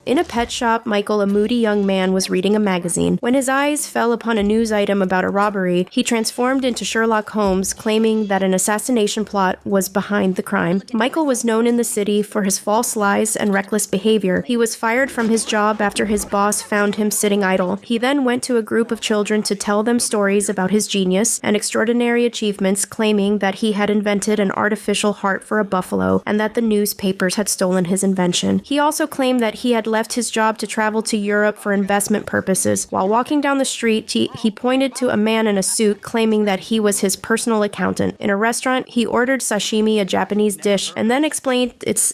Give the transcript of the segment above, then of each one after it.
In a pet shop, Michael, a moody young man, was reading a magazine. When his eyes fell upon a news item about a robbery, he transformed into Sherlock Holmes, claiming that an assassination plot was behind the crime. Michael was known in the city for his false lies and reckless behavior. He was fired from his job after his boss found him sitting idle. He then went to a group of children to tell them stories about his genius and extraordinary achievements, claiming that he had invented an artificial heart for a buffalo and that the newspapers had stolen his invention. He also claimed that he had left his job to travel to Europe for investment purposes. While walking down the street, he pointed to a man in a suit, claiming that he was his personal accountant. In a restaurant, he ordered sashimi, a Japanese dish, and then explained its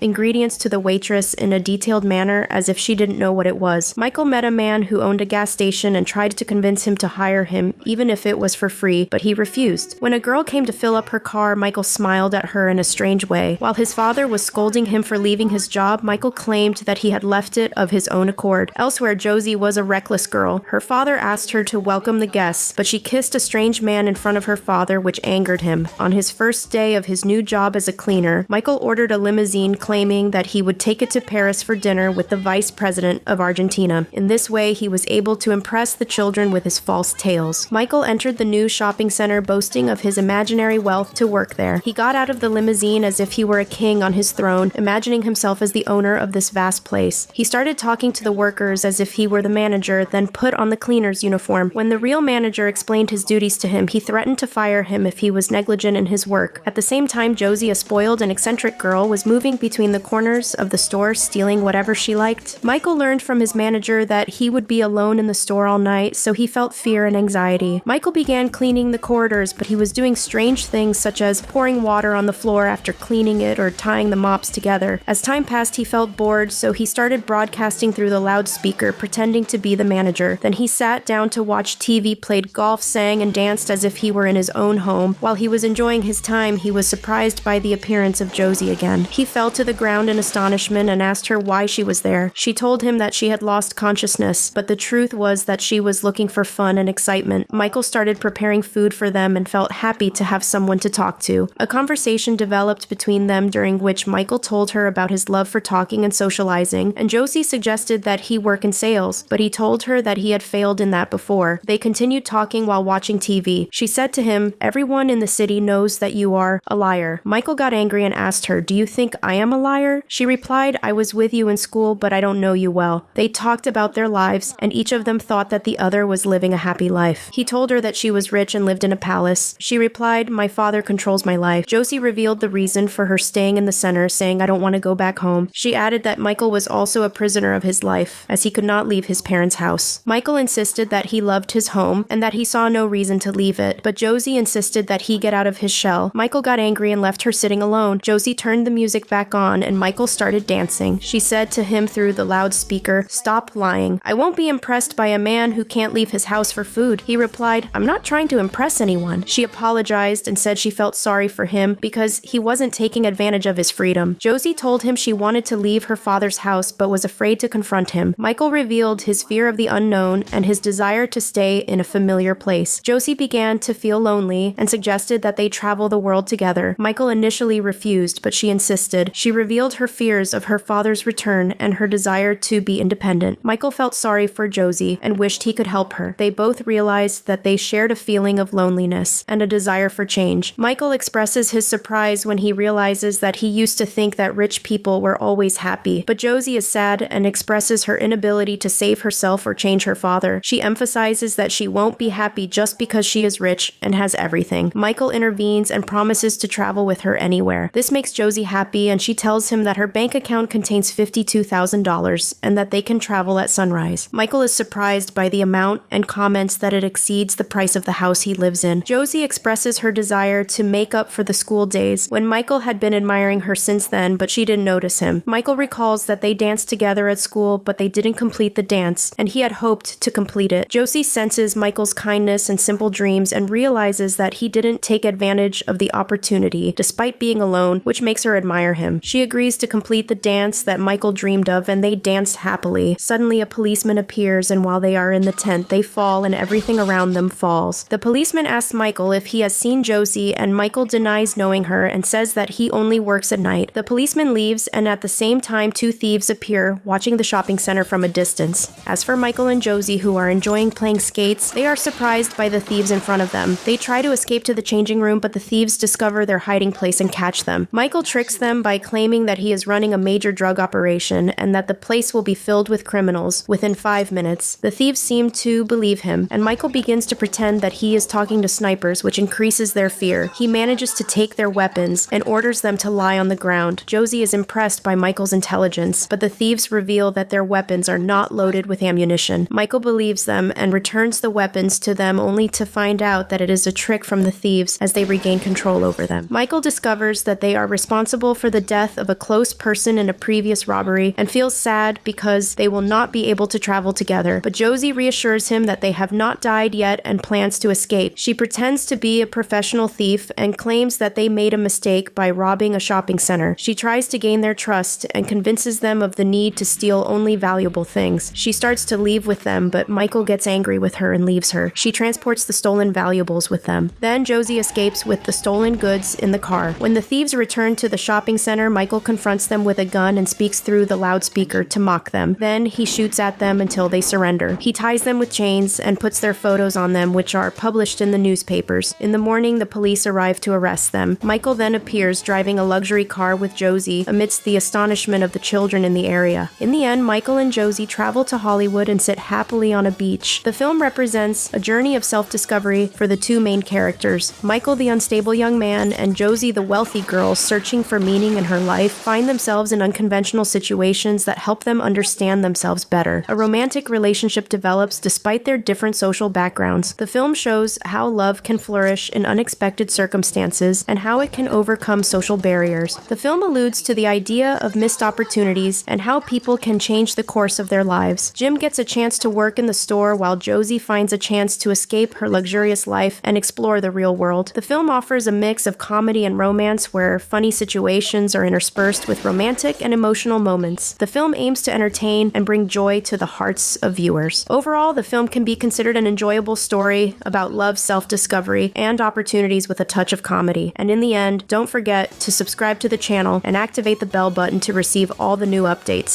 ingredients to the waitress in a detailed manner as if she didn't know what it was. Michael met a man who owned a gas station and tried to convince him to hire him, even if it was for free, but he refused. When a girl came to fill up her car, Michael smiled at her in a strange way. While his father was scolding him for leaving his job, Michael claimed that he had left it of his own accord. Elsewhere, Josie was a reckless girl. Her father asked her to welcome the guests, but she kissed a strange man in front of her father, which angered him. On his first day of his new job as a cleaner, Michael ordered a limousine, claiming that he would take it to Paris for dinner with the vice president of Argentina. In this way, he was able to impress the children with his false tales. Michael entered the new shopping center boasting of his imaginary wealth to work there. He got out of the limousine as if he were a king on his throne, imagining himself as the owner of this vast place. He started talking to the workers as if he were the manager, then put on the cleaner's uniform. When the real manager explained his duties to him, he threatened to fire him if he was negligent in his work. At the same time, Josie, a spoiled and eccentric girl, was moving between the corners of the store, stealing whatever she liked. Michael learned from his manager that he would be alone in the store all night, so he felt fear and anxiety. Michael began cleaning the corridors, but he was doing strange things such as pouring water on the floor after cleaning it or tying the mops together. As time passed, he felt bored, so he started broadcasting through the loudspeaker, pretending to be the manager. Then he sat down to watch TV, played golf, sang, and danced as if he were in his own home. While he was enjoying his time, he was surprised by the appearance of Josie again. He fell to the ground in astonishment and asked her why she was there. She told him that she had lost consciousness, but the truth was that she was looking for fun and excitement. Michael started preparing food for them and felt happy to have someone to talk to. A conversation developed between them during which Michael told her about his love for talking and socializing, and Josie suggested that he work in sales, but he told her that he had failed in that before. They continued talking while watching TV. She said to him, "Everyone in the city knows that you are a liar." Michael got angry and asked her, "Do you think I am a liar?" She replied, "I was with you in school, but I don't know you well." They talked about their lives, and each of them thought that the other was living a happy life. He told her that she was rich and lived in a palace. She replied, "My father controls my life." Josie revealed the reason for her staying in the center, saying, "I don't want to go back home." She added that Michael was also a prisoner of his life, as he could not leave his parents' house. Michael insisted that he loved his home and that he saw no reason to leave it, but Josie insisted that he get out of his shell. Michael got angry and left her sitting alone. Josie turned the music back on and Michael started dancing. She said to him through the loudspeaker, "Stop lying. I won't be impressed by a man who can't leave his house for food." He replied, "I'm not trying to impress anyone." She apologized and said she felt sorry for him because he wasn't taking advantage of his freedom. Josie told him she wanted to leave her father's house but was afraid to confront him. Michael revealed his fear of the unknown and his desire to stay in a familiar place. Josie began to feel lonely and suggested that they travel the world together. Michael initially refused, but she insisted. She revealed her fears of her father's return and her desire to be independent. Michael felt sorry for Josie and wished he could help her. They both realized that they shared a feeling of loneliness and a desire for change. Michael expresses his surprise when he realizes that he used to think that rich people were always happy, but Josie is sad and expresses her inability to save herself or change her father. She emphasizes that she won't be happy just because she is rich and has everything. Michael intervenes and promises to travel with her anywhere. This makes Josie happy, and she tells him that her bank account contains $52,000 and that they can travel at sunrise. Michael is surprised by the amount and comments that it exceeds the price of the house he lives in. Josie expresses her desire to make up for the school days when Michael had been admiring her since then, but she didn't notice him. Michael recalls that they danced together at school, but they didn't complete the dance, and he had hoped to complete it. Josie senses Michael's kindness and simple dreams and realizes that he didn't take advantage of the opportunity, despite being alone, which makes her admire him. She agrees to complete the dance that Michael dreamed of, and they dance happily. Suddenly, a policeman appears, and while they are in the tent, they fall and everything around them falls. The policeman asks Michael if he has seen Josie, and Michael denies knowing her and says that he only works at night. The policeman leaves, and at the same time, two thieves thieves appear, watching the shopping center from a distance. As for Michael and Josie, who are enjoying playing skates, they are surprised by the thieves in front of them. They try to escape to the changing room, but the thieves discover their hiding place and catch them. Michael tricks them by claiming that he is running a major drug operation and that the place will be filled with criminals within 5 minutes. The thieves seem to believe him, and Michael begins to pretend that he is talking to snipers, which increases their fear. He manages to take their weapons and orders them to lie on the ground. Josie is impressed by Michael's intelligence, but the thieves reveal that their weapons are not loaded with ammunition. Michael believes them and returns the weapons to them only to find out that it is a trick from the thieves as they regain control over them. Michael discovers that they are responsible for the death of a close person in a previous robbery and feels sad because they will not be able to travel together, but Josie reassures him that they have not died yet and plans to escape. She pretends to be a professional thief and claims that they made a mistake by robbing a shopping center. She tries to gain their trust and convinces them of the need to steal only valuable things. She starts to leave with them, but Michael gets angry with her and leaves her. She transports the stolen valuables with them. Then Josie escapes with the stolen goods in the car. When the thieves return to the shopping center, Michael confronts them with a gun and speaks through the loudspeaker to mock them. Then he shoots at them until they surrender. He ties them with chains and puts their photos on them, which are published in the newspapers. In the morning, the police arrive to arrest them. Michael then appears driving a luxury car with Josie amidst the astonishment of the children in the area. In the end, Michael and Josie travel to Hollywood and sit happily on a beach. The film represents a journey of self-discovery for the two main characters. Michael, the unstable young man, and Josie, the wealthy girl searching for meaning in her life, find themselves in unconventional situations that help them understand themselves better. A romantic relationship develops despite their different social backgrounds. The film shows how love can flourish in unexpected circumstances and how it can overcome social barriers. The film alludes to the idea of missed opportunities and how people can change the course of their lives. Jim gets a chance to work in the store while Josie finds a chance to escape her luxurious life and explore the real world. The film offers a mix of comedy and romance where funny situations are interspersed with romantic and emotional moments. The film aims to entertain and bring joy to the hearts of viewers. Overall, the film can be considered an enjoyable story about love, self-discovery, and opportunities with a touch of comedy. And in the end, don't forget to subscribe to the channel and activate the bell button to receive all the new updates.